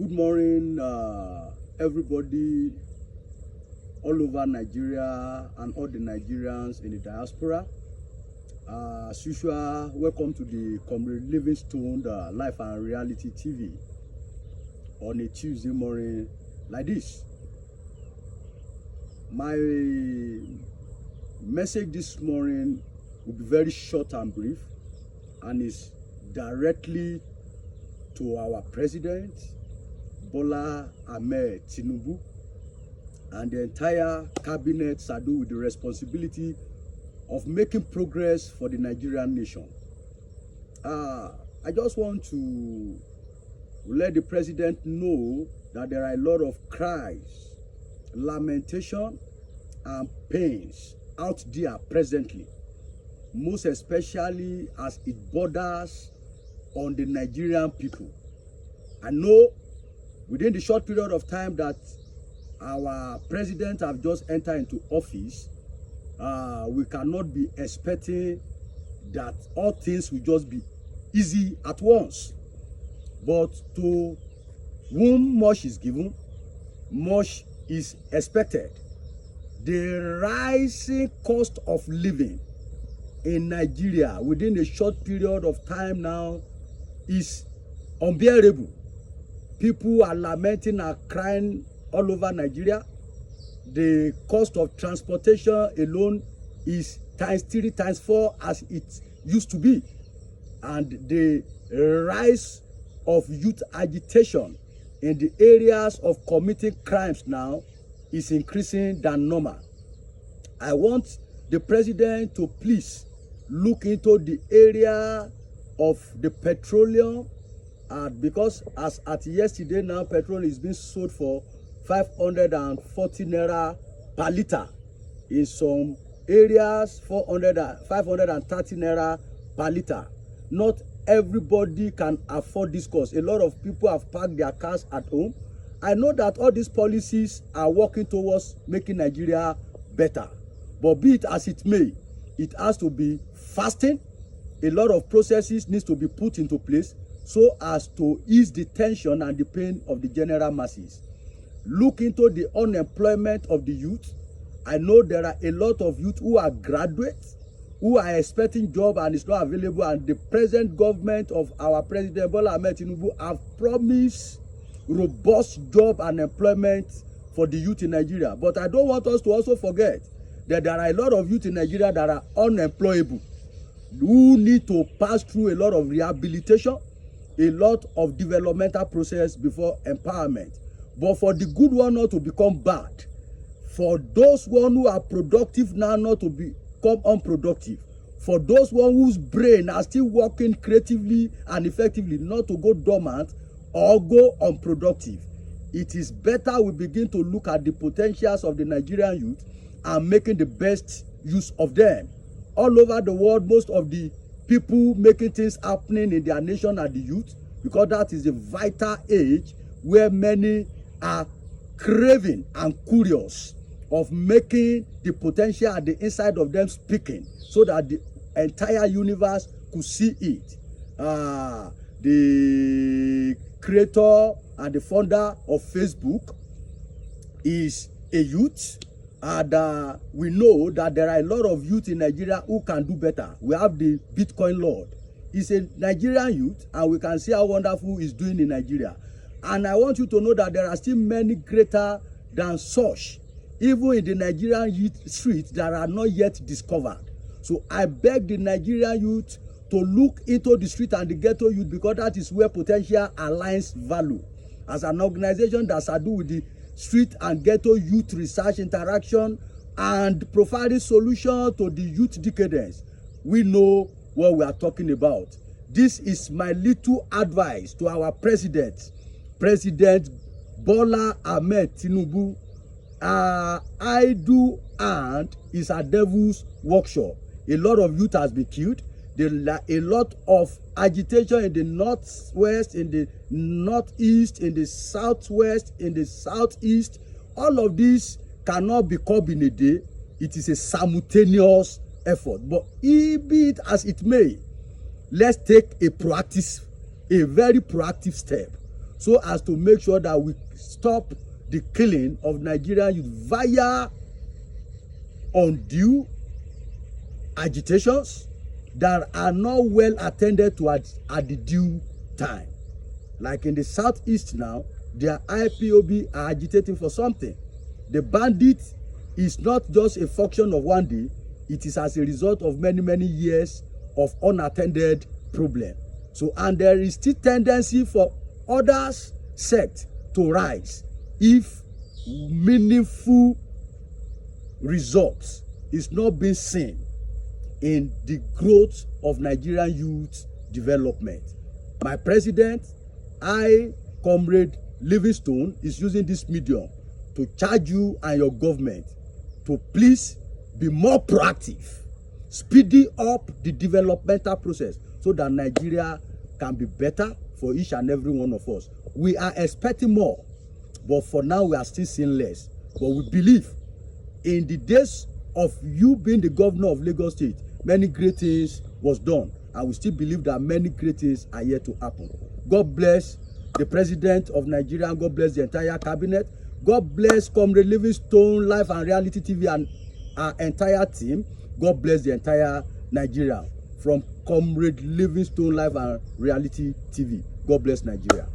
Good morning, everybody all over Nigeria and all the Nigerians in the diaspora. As usual, welcome to the Comrade Livingstone Life and Reality TV on a Tuesday morning like this. My message this morning will be very short and brief, and is directly to our President Bola Ahmed Tinubu and the entire cabinet saddled with the responsibility of making progress for the Nigerian nation. I just want to let the president know that there are a lot of cries, lamentation, and pains out there presently, most especially as it borders on the Nigerian people. I know within the short period of time that our president have just entered into office, we cannot be expecting that all things will just be easy at once. But to whom much is given, much is expected. The rising cost of living in Nigeria within a short period of time now is unbearable. People are lamenting and crying all over Nigeria. The cost of transportation alone is times 3, times 4 as it used to be. And the rise of youth agitation in the areas of committing crimes now is increasing than normal. I want the president to please look into the area of the petroleum, because as at yesterday now, petrol is being sold for 540 naira per liter. In some areas, 530 naira per liter. Not everybody can afford this cost. A lot of people have parked their cars at home. I know that all these policies are working towards making Nigeria better. But be it as it may, it has to be fasting. A lot of processes needs to be put into place so as to ease the tension and the pain of the general masses. Look into the unemployment of the youth. I know there are a lot of youth who are graduates, who are expecting job and it's not available, and the present government of our President Bola Ahmed Tinubu have promised robust job and employment for the youth in Nigeria. But I don't want us to also forget that there are a lot of youth in Nigeria that are unemployable, who need to pass through a lot of rehabilitation, a lot of developmental process before empowerment. But for the good one not to become bad, for those one who are productive now not to become unproductive, for those one whose brain are still working creatively and effectively not to go dormant or go unproductive. It is better we begin to look at the potentials of the Nigerian youth and making the best use of them. All over the world, most of the people making things happening in their nation are the youth, because that is a vital age where many are craving and curious of making the potential at the inside of them speaking, so that the entire universe could see it. The creator and the founder of Facebook is a youth, and we know that there are a lot of youth in Nigeria who can do better. We have the Bitcoin Lord. He's a Nigerian youth, and we can see how wonderful he's doing in Nigeria. And I want you to know that there are still many greater than such, even in the Nigerian youth streets, that are not yet discovered. So I beg the Nigerian youth to look into the street and the ghetto youth, because that is where potential aligns value. As an organization that's to do with the street and ghetto youth research interaction and providing solution to the youth decadence, we know what we are talking about. This is my little advice to our president, President Bola Ahmed Tinubu. Idle hand is a devil's workshop. A lot of youth has been killed. There are a lot of agitation in the northwest, in the northeast, in the southwest, in the southeast. All of this cannot be curbed in a day. It is a simultaneous effort. But be it as it may, let's take a very proactive step so as to make sure that we stop the killing of Nigerian youth via undue agitations that are not well attended to at the due time. Like in the southeast now, their IPOB are agitating for something. The bandit is not just a function of one day, it is as a result of many years of unattended problem. So, and there is still tendency for others sects to rise if meaningful results is not being seen in the growth of Nigerian youth development. My president, Comrade Livingstone, is using this medium to charge you and your government to please be more proactive, speeding up the developmental process so that Nigeria can be better for each and every one of us. We are expecting more, but for now we are still seeing less. But we believe in the days of you being the governor of Lagos State, many great things was done, and we still believe that many great things are yet to happen. God bless the president of Nigeria, God bless the entire cabinet, God bless Comrade Livingstone Life and Reality TV and our entire team. God bless the entire Nigeria. From Comrade Livingstone Life and Reality TV, God bless Nigeria.